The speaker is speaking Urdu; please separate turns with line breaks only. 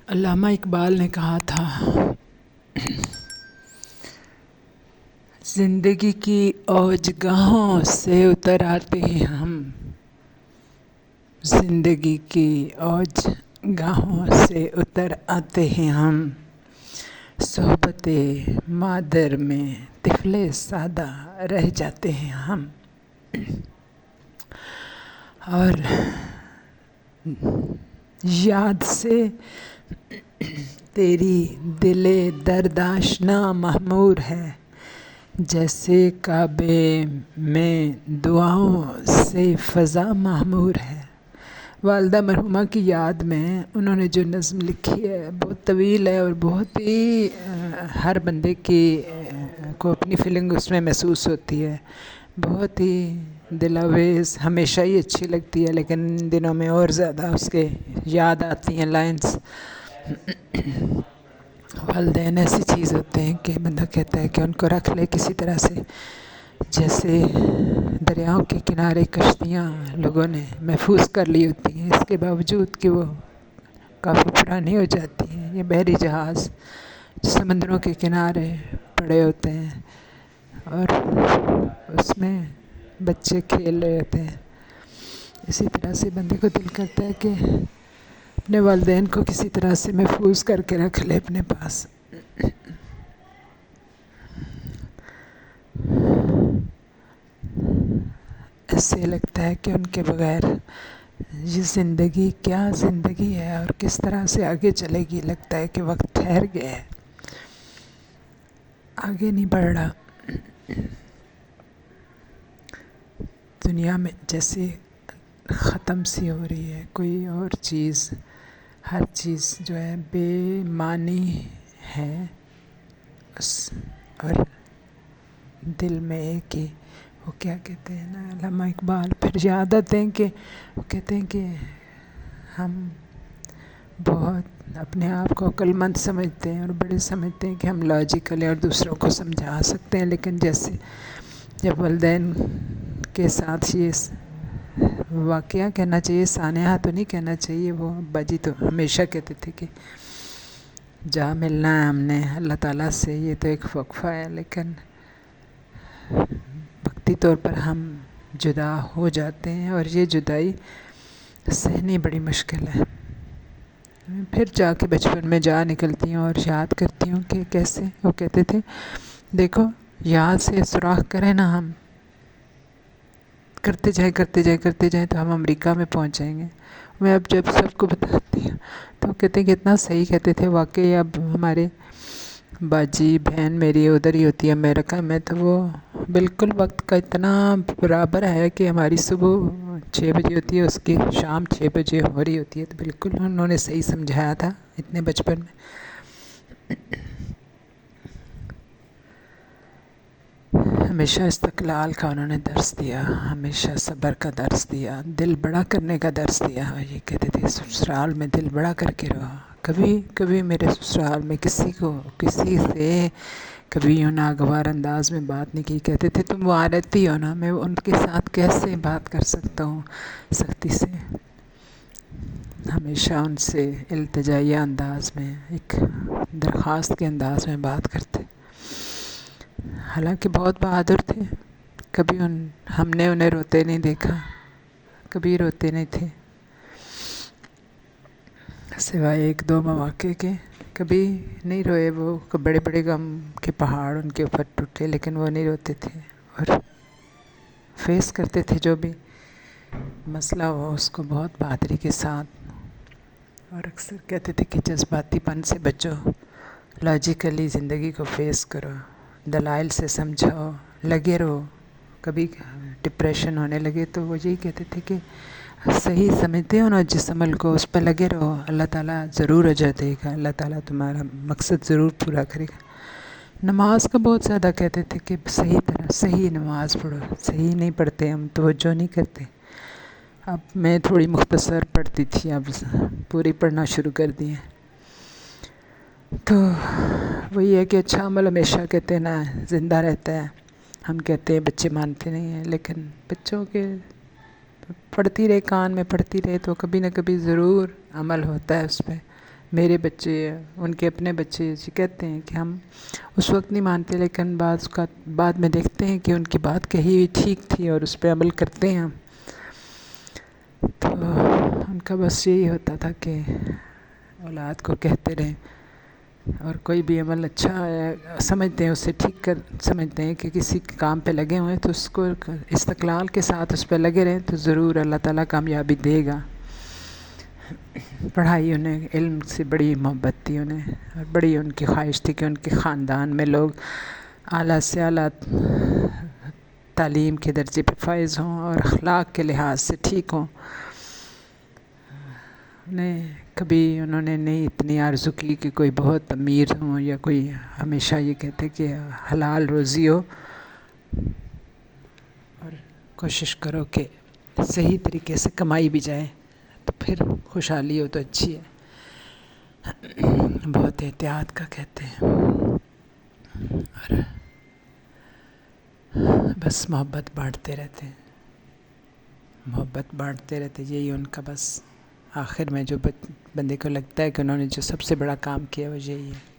علامہ اقبال نے کہا تھا، زندگی کی اوج گاہوں سے اتر آتے ہیں ہم، زندگی کی اوج گاہوں سے اتر آتے ہیں ہم، صحبت مادر میں طفل سادہ رہ جاتے ہیں ہم، اور یاد سے تیری دل درد آشنا معمور ہے، جیسے کعبے میں دعاؤں سے فضا معمور ہے۔ والدہ مرحومہ کی یاد میں انہوں نے جو نظم لکھی ہے بہت طویل ہے، اور بہت ہی ہر بندے کی کو اپنی فیلنگ اس میں محسوس ہوتی ہے، بہت ہی دلآویز، ہمیشہ ہی اچھی لگتی ہے، لیکن ان دنوں میں اور زیادہ اس کے یاد آتی ہیں لائنز۔ والدین ایسی چیز ہوتے ہیں کہ بندہ کہتا ہے کہ ان کو رکھ لے کسی طرح سے، جیسے دریاؤں کے کنارے کشتیاں لوگوں نے محفوظ کر لی ہوتی ہیں، اس کے باوجود کہ وہ کافی پرانی ہو جاتی ہیں۔ یہ بحری جہاز سمندروں کے کنارے پڑے ہوتے ہیں اور اس میں بچے کھیل رہے ہوتے ہیں، اسی طرح سے بندے کو دل کرتا ہے کہ اپنے والدین کو کسی طرح سے محفوظ کر کے رکھ لے اپنے پاس۔ ایسے لگتا ہے کہ ان کے بغیر یہ زندگی کیا زندگی ہے اور کس طرح سے آگے چلے گی، لگتا ہے کہ وقت ٹھہر گیا ہے، آگے نہیں بڑھ رہا۔ دنیا میں جیسے ختم سی ہو رہی ہے، کوئی اور چیز، ہر چیز جو ہے بے معنی ہے، اور دل میں ایک ہی وہ کیا کہتے ہیں نا علامہ اقبال، پھر یاد آتے ہیں کہ وہ کہتے ہیں کہ ہم بہت اپنے آپ کو عقل مند سمجھتے ہیں اور بڑے سمجھتے ہیں کہ ہم لاجیکل ہیں اور دوسروں کو سمجھا سکتے ہیں، لیکن جیسے جب والدین کے ساتھ یہ واقعہ کہنا چاہیے، سانحہ تو نہیں کہنا چاہیے، وہ ابا جی تو ہمیشہ کہتے تھے کہ جہاں ملنا ہے ہم نے اللہ تعالیٰ سے، یہ تو ایک وقفہ ہے، لیکن وقتی طور پر ہم جدا ہو جاتے ہیں اور یہ جدائی سہنی بڑی مشکل ہے۔ پھر جا کے بچپن میں جا نکلتی ہوں اور یاد کرتی ہوں کہ کیسے وہ کہتے تھے، دیکھو یہاں سے سوراخ کریں نا ہم، کرتے جائیں تو ہم امریکہ میں پہنچ جائیں گے۔ میں اب جب سب کو بتاتی ہوں تو کہتے ہیں کہ اتنا صحیح کہتے تھے، واقعی اب ہمارے باجی بہن میری ادھر ہی ہوتی ہے امریکہ میں، تو وہ بالکل وقت کا اتنا برابر ہے کہ ہماری صبح 6 بجے ہوتی ہے، اس کی شام 6 بجے ہو رہی ہوتی ہے، تو بالکل انہوں نے صحیح سمجھایا تھا اتنے بچپن میں۔ ہمیشہ استقلال کا انہوں نے درس دیا، ہمیشہ صبر کا درس دیا، دل بڑا کرنے کا درس دیا۔ یہ کہتے تھے سسرال میں دل بڑا کر کے رہو، کبھی میرے سسرال میں کسی سے کبھی یوں ناگوار انداز میں بات نہیں کی۔ کہتے تھے تم وہاں رہتی ہو نا، میں ان کے ساتھ کیسے بات کر سکتا ہوں سختی سے۔ ہمیشہ ان سے التجائیہ انداز میں، ایک درخواست کے انداز میں بات کرتے، حالانکہ بہت بہادر تھے، کبھی ہم نے انہیں روتے نہیں دیکھا، کبھی روتے نہیں تھے، سوائے 1-2 مواقع کے کبھی نہیں روئے۔ وہ بڑے بڑے غم کے پہاڑ ان کے اوپر ٹوٹے، لیکن وہ نہیں روتے تھے اور فیس کرتے تھے جو بھی مسئلہ ہو اس کو بہت بہادری کے ساتھ، اور اکثر کہتے تھے کہ جذباتی پن سے بچو، لاجیکلی زندگی کو فیس کرو، دلائل سے سمجھاؤ، لگے رہو۔ کبھی ڈپریشن ہونے لگے تو وہ یہی کہتے تھے کہ صحیح سمجھتے ہو نا جس عمل کو، اس پہ لگے رہو، اللہ تعالیٰ ضرور اجر دے گا، اللہ تعالیٰ تمہارا مقصد ضرور پورا کرے گا۔ نماز کا بہت زیادہ کہتے تھے کہ صحیح نماز پڑھو، صحیح نہیں پڑھتے ہم، توجہ نہیں کرتے۔ اب میں تھوڑی مختصر پڑھتی تھی، اب پوری پڑھنا شروع کر دی ہے۔ تو وہی ہے کہ اچھا عمل ہمیشہ کہتے ہیں نا زندہ رہتا ہے، ہم کہتے ہیں بچے مانتے نہیں ہیں، لیکن بچوں کے پڑھتی رہے، کان میں پڑھتی رہے تو کبھی نہ کبھی ضرور عمل ہوتا ہے اس پہ، میرے بچے ان کے اپنے بچے کہتے ہیں کہ ہم اس وقت نہیں مانتے، لیکن بعد میں دیکھتے ہیں کہ ان کی بات کہی ہوئی ٹھیک تھی اور اس پہ عمل کرتے ہیں. تو ان کا بس یہی ہوتا تھا کہ اولاد کو کہتے رہیں، اور کوئی بھی عمل اچھا سمجھتے ہیں اسے ٹھیک سمجھتے ہیں کہ کسی کام پہ لگے ہوئے ہیں تو اس کو استقلال کے ساتھ اس پہ لگے رہیں تو ضرور اللہ تعالیٰ کامیابی دے گا. پڑھائی انہیں علم سے بڑی محبت تھی انہیں، اور بڑی ان کی خواہش تھی کہ ان کے خاندان میں لوگ اعلیٰ سے اعلیٰ تعلیم کے درجے پہ فائز ہوں اور اخلاق کے لحاظ سے ٹھیک ہوں. انہوں نے نہیں اتنی آرزو کی کہ کوئی بہت امیر ہوں، یا کوئی ہمیشہ یہ کہتے کہ حلال روزی ہو اور کوشش کرو کہ صحیح طریقے سے کمائی بھی جائے تو پھر خوشحالی ہو تو اچھی ہے. بہت احتیاط کا کہتے ہیں، اور بس محبت بانٹتے رہتے یہی ان کا بس آخر میں جو بندے کو لگتا ہے کہ انہوں نے جو سب سے بڑا کام کیا وہ یہی ہے.